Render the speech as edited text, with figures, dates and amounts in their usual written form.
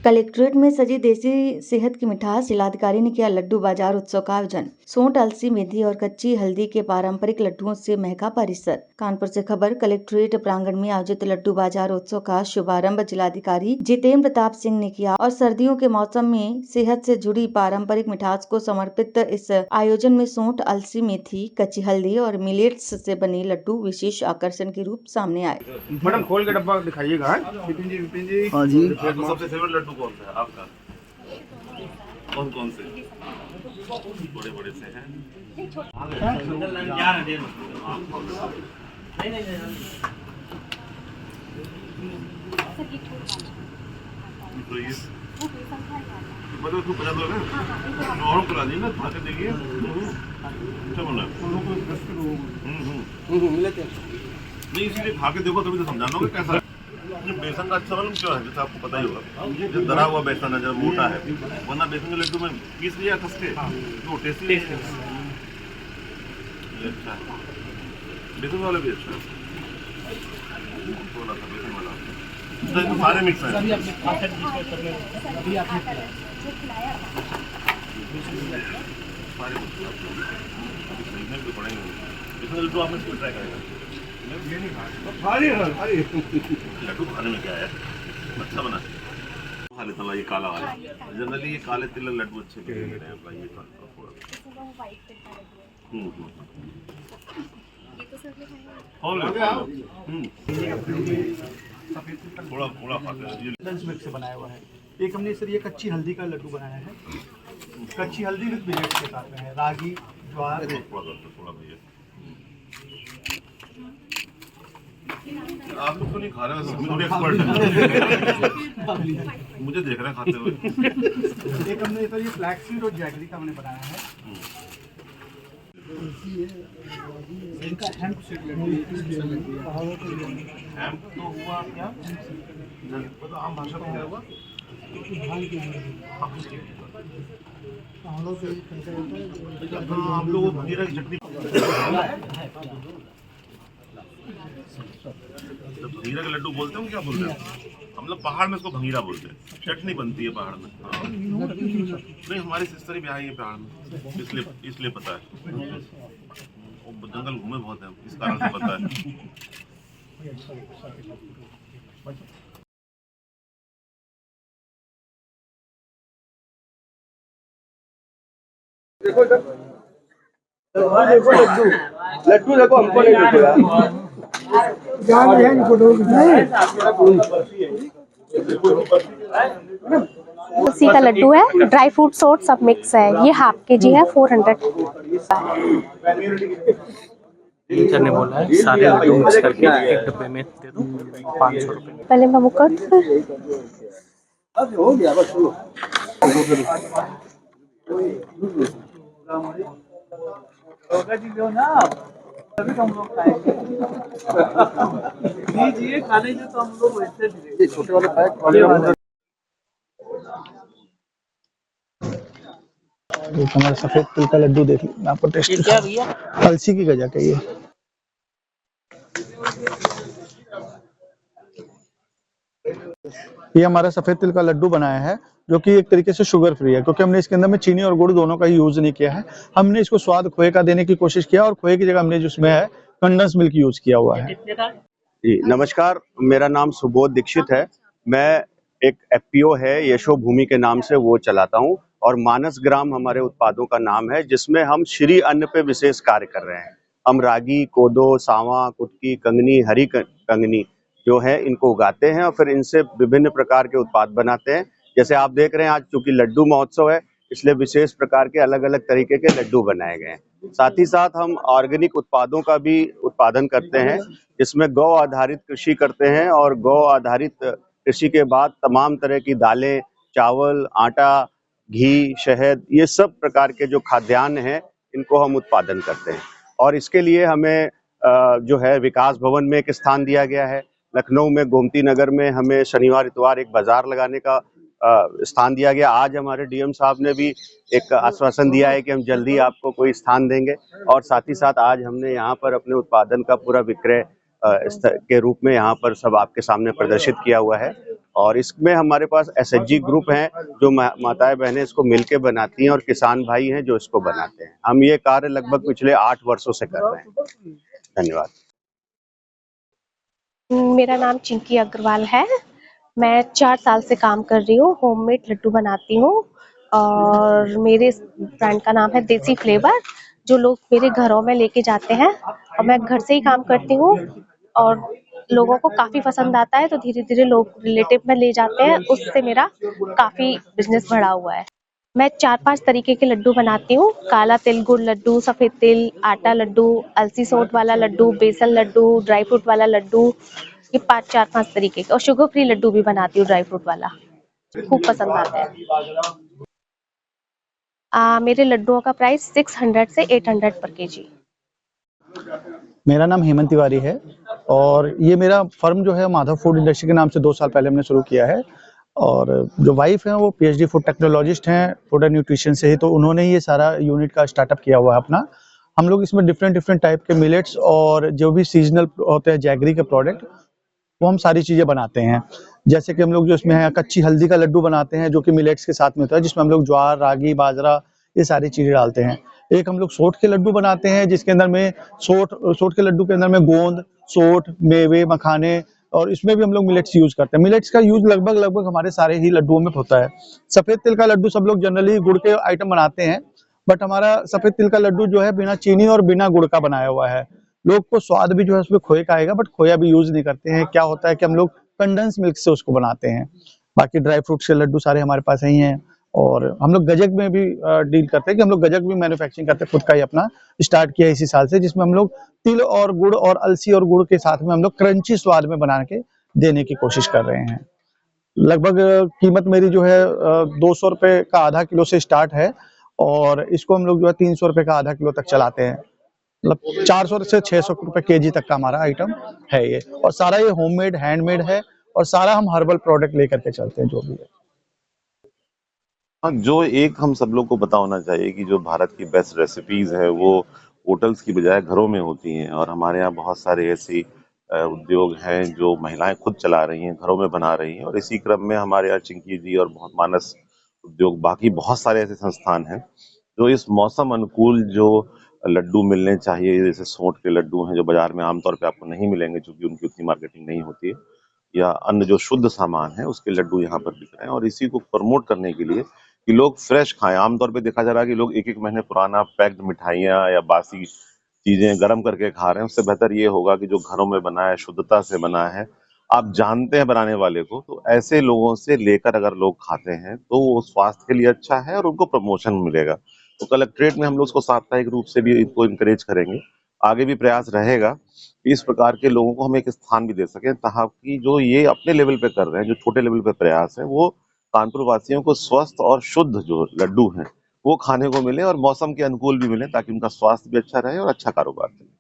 Collectorate में सजी देसी सेहत की मिठास, जिलाधिकारी ने किया लड्डू बाजार उत्सव का आयोजन। सोंठ, अलसी, मेथी और कच्ची हल्दी के पारंपरिक लड्डुओं से महका परिसर। कानपुर से खबर। कलेक्ट्रेट प्रांगण में आयोजित लड्डू बाजार उत्सव का शुभारंभ जिलाधिकारी जितेंद्र प्रताप सिंह ने किया और सर्दियों के मौसम में सेहत से जुड़ी पारंपरिक मिठास को समर्पित इस आयोजन में सोंठ, अलसी, मेथी, कच्ची हल्दी और मिलेट्स से बने लड्डू विशेष आकर्षण के रूप सामने आए। मैडम खोल के डब्बा दिखाइएगा। विपिन जी हाँ जी। आपका सबसे फेवरेट लड्डू कौन सा है आपका? कौन से? बड़े से हैं। तो ये मतलब तू बता दो ना, और करा दी ना, खा के देखिए। अच्छा बना मिलते हैं नहीं, इसीलिए खा के देखो तभी तो समझा लोगे कैसा है। बेसन का अच्छा मालूम क्यों है, जैसे आपको पता ही होगा, जो दरा हुआ बेसन है, जो मोटा है, वरना बेसन के लड्डू में पीस लिया कस के, तो टेस्टी अच्छा है। बेसन वाला भी अच्छा है, थोड़ा सा बेसन वाला तो सारे मिक्स है। लड्डू आपने ट्राई करेगा? लड्डू खाने में क्या है, अच्छा बना खा लेता हूँ। ये काला वाला जनरली ये काले तिल लड्डू अच्छे लग रहे हैं भाई। ये मिक्स से बनाया हुआ है। एक हमने सर ये कच्ची हल्दी का लड्डू बनाया है। कच्ची हल्दी विद मिलेट्स के साथ में है, रागी, ज्वार। आप लोग तो नहीं खा रहे हैं, एक्सपर्ट है। मुझे देख रहे हैं खाते हुए। एक हमने सर ये फ्लैक्स सीड और जैगरी का हमने बनाया है। इनका हेम्प सीड लड्डू। हेम्प तो हुआ क्या, पता आम भाषा में क्या हुआ? हम लोग जीरा की चटनी, जब भंगीरा के लड्डू बोलते हैं क्या बोलते हैं हम लोग? पहाड़ में इसको भंगीरा बोलते हैं। चटनी बनती है पहाड़ में। नहीं, हमारी सिस्टर भी आई है पहाड़ में, इसलिए पता है। वो जंगल घूमे बहुत है, इस कारण से पता है। देखो इधर, देखो लड्डू देखो, हमको नहीं देखो यार। तुलसी का लड्डू है, ड्राई फ्रूट सोट सब मिक्स है। ये हाफ केजी है, 400। टीचर ने बोला है सारे लड्डू मिक्स करके एक डब्बे में दे दो, 500 रुपए। पहले मैं वो कर हो गया बस। तभी तो हम लोग खाएंगे। खाने से तो हम लोग वैसे छोटे वाले पैक हमारा सफेद तिल का लड्डू देख लीजिए, आपको टेस्ट क्या भैया? अलसी की गजा का ये हमारा सफेद तिल का लड्डू बनाया है, जो कि एक तरीके से शुगर फ्री है, क्योंकि हमने इसके अंदर में चीनी और गुड़ दोनों का ही यूज नहीं किया है। हमने इसको स्वाद खोए का देने की कोशिश किया और खोए की जगह हमने जिसमें है कंडेंस मिल्क यूज किया हुआ है। जी नमस्कार, मेरा नाम सुबोध दीक्षित है। मैं एक एफपीओ है यशो भूमि के नाम से वो चलाता हूँ, और मानस ग्राम हमारे उत्पादों का नाम है, जिसमें हम श्री अन्न पे विशेष कार्य कर रहे हैं। हम रागी, कोदो, सांवा, कुटकी, कंगनी, हरी कंगनी जो है इनको उगाते हैं और फिर इनसे विभिन्न प्रकार के उत्पाद बनाते हैं। जैसे आप देख रहे हैं, आज चूंकि लड्डू महोत्सव है, इसलिए विशेष प्रकार के अलग अलग तरीके के लड्डू बनाए गए हैं। साथ ही साथ हम ऑर्गेनिक उत्पादों का भी उत्पादन करते हैं, जिसमें गौ आधारित कृषि करते हैं, और गौ आधारित कृषि के बाद तमाम तरह की दालें, चावल, आटा, घी, शहद, ये सब प्रकार के जो खाद्यान्न हैं इनको हम उत्पादन करते हैं। और इसके लिए हमें जो है विकास भवन में एक स्थान दिया गया है। लखनऊ में गोमती नगर में हमें शनिवार इतवार एक बाजार लगाने का स्थान दिया गया। आज हमारे डीएम साहब ने भी एक आश्वासन दिया है कि हम जल्दी आपको कोई स्थान देंगे, और साथ ही साथ आज हमने यहाँ पर अपने उत्पादन का पूरा विक्रय के रूप में यहाँ पर सब आपके सामने प्रदर्शित किया हुआ है। और इसमें हमारे पास एसएचजी ग्रुप हैं जो माताएं बहनें इसको मिलके बनाती हैं और किसान भाई हैं जो इसको बनाते हैं। हम ये कार्य लगभग पिछले 8 वर्षों से कर रहे हैं। धन्यवाद। मेरा नाम चिंकी अग्रवाल है। मैं 4 साल से काम कर रही हूँ, होममेड लड्डू बनाती हूँ और मेरे ब्रांड का नाम है देसी फ्लेवर, जो लोग मेरे घरों में लेके जाते हैं और मैं घर से ही काम करती हूँ और लोगों को काफ़ी पसंद आता है, तो धीरे-धीरे लोग रिलेटिव में ले जाते हैं, उससे मेरा काफ़ी बिज़नेस बढ़ा हुआ है। मैं 4-5 तरीके के लड्डू बनाती हूँ, काला तिल गुड़ लड्डू, सफ़ेद तिल, आटा लड्डू, अलसी सोंठ वाला लड्डू, बेसन लड्डू, ड्राई फ्रूट वाला लड्डू, ये 4-5 तरीके के, और शुगर फ्री लड्डू भी बनाती हूँ ड्राई फ्रूट वाला, खूब पसंद आता है। मेरे लड्डुओं का प्राइस 600 से 800 पर केजी। मेरा नाम हेमंत तिवारी है और ये मेरा फर्म जो है माधव फूड इंडस्ट्री के नाम से 2 साल पहले हमने शुरू किया है। और जो वाइफ है वो पीएचडी फूड टेक्नोलॉजिस्ट हैं, फूड एंड न्यूट्रिशन से ही, तो उन्होंने ये सारा यूनिट का स्टार्टअप किया हुआ है अपना। हम लोग इसमें डिफरेंट टाइप के मिलेट्स और जो भी सीजनल होते हैं जैगरी के प्रोडक्ट, वो हम सारी चीज़ें बनाते हैं। जैसे कि हम लोग जो इसमें है कच्ची हल्दी का लड्डू बनाते हैं जो कि मिलेट्स के साथ में होता है, जिसमें हम लोग ज्वार, रागी, बाजरा ये सारी चीज़ें डालते हैं। एक हम लोग सोंठ के लड्डू बनाते हैं जिसके अंदर में सोंठ के लड्डू के अंदर में गोंद, सोंठ, मेवे, मखाने, और इसमें भी हम लोग मिलेट्स यूज करते हैं। मिलेट्स का यूज लगभग हमारे सारे ही लड्डुओं में होता है। सफेद तिल का लड्डू सब लोग जनरली गुड़ के आइटम बनाते हैं, बट हमारा सफेद तिल का लड्डू जो है बिना चीनी और बिना गुड़ का बनाया हुआ है। लोग को स्वाद भी जो है उसमें खोए का आएगा, बट खोया भी यूज नहीं करते हैं। क्या होता है कि हम लोग कंडेंस मिल्क से उसको बनाते हैं। बाकी ड्राई फ्रूट्स के लड्डू सारे हमारे पास ही हैं। और हम लोग गजक में भी डील करते हैं कि हम लोग गजक भी मैन्युफैक्चरिंग करते हैं, खुद का ही अपना स्टार्ट किया इसी साल से, जिसमें हम लोग तिल और गुड़ और अलसी और गुड़ के साथ में हम लोग क्रंची स्वाद में बना के देने की कोशिश कर रहे हैं। लगभग कीमत मेरी जो है 200 रुपए का आधा किलो से स्टार्ट है और इसको हम लोग जो है 300 रुपए का आधा किलो तक चलाते हैं। मतलब 400 से 600 रुपए केजी तक का हमारा आइटम है ये, और सारा ये होममेड हैंडमेड है और सारा हम हर्बल प्रोडक्ट लेकर के चलते हैं जो भी है। हाँ, जो एक हम सब लोग को पता होना चाहिए कि जो भारत की बेस्ट रेसिपीज है वो होटल्स की बजाय घरों में होती हैं, और हमारे यहाँ बहुत सारे ऐसी उद्योग हैं जो महिलाएं खुद चला रही हैं, घरों में बना रही हैं। और इसी क्रम में हमारे यहाँ चिंकी जी और बहुत मानस उद्योग, बाकी बहुत सारे ऐसे संस्थान हैं जो इस मौसम अनुकूल जो लड्डू मिलने चाहिए, जैसे सोंठ के लड्डू हैं जो बाजार में आमतौर पे आपको नहीं मिलेंगे क्योंकि उनकी उतनी मार्केटिंग नहीं होती है, या अन्य जो शुद्ध सामान है उसके लड्डू यहाँ पर बिक रहे हैं। और इसी को प्रमोट करने के लिए कि लोग फ्रेश खाएं। आमतौर पे देखा जा रहा है कि लोग एक महीने पुराना पैक्ड मिठाइयाँ या बासी चीजें गर्म करके खा रहे हैं। उससे बेहतर ये होगा कि जो घरों में बना है, शुद्धता से बना है, आप जानते हैं बनाने वाले को, तो ऐसे लोगों से लेकर अगर लोग खाते हैं तो वो स्वास्थ्य के लिए अच्छा है और उनको प्रमोशन मिलेगा। तो कलेक्ट्रेट में हम लोग उसको साप्ताहिक रूप से भी इसको इंकरेज करेंगे। आगे भी प्रयास रहेगा कि इस प्रकार के लोगों को हम एक स्थान भी दे सकें, ताकि जो ये अपने लेवल पे कर रहे हैं, जो छोटे लेवल पे प्रयास है, वो कानपुर वासियों को स्वस्थ और शुद्ध जो लड्डू हैं वो खाने को मिले और मौसम के अनुकूल भी मिले, ताकि उनका स्वास्थ्य भी अच्छा रहे और अच्छा कारोबार चले।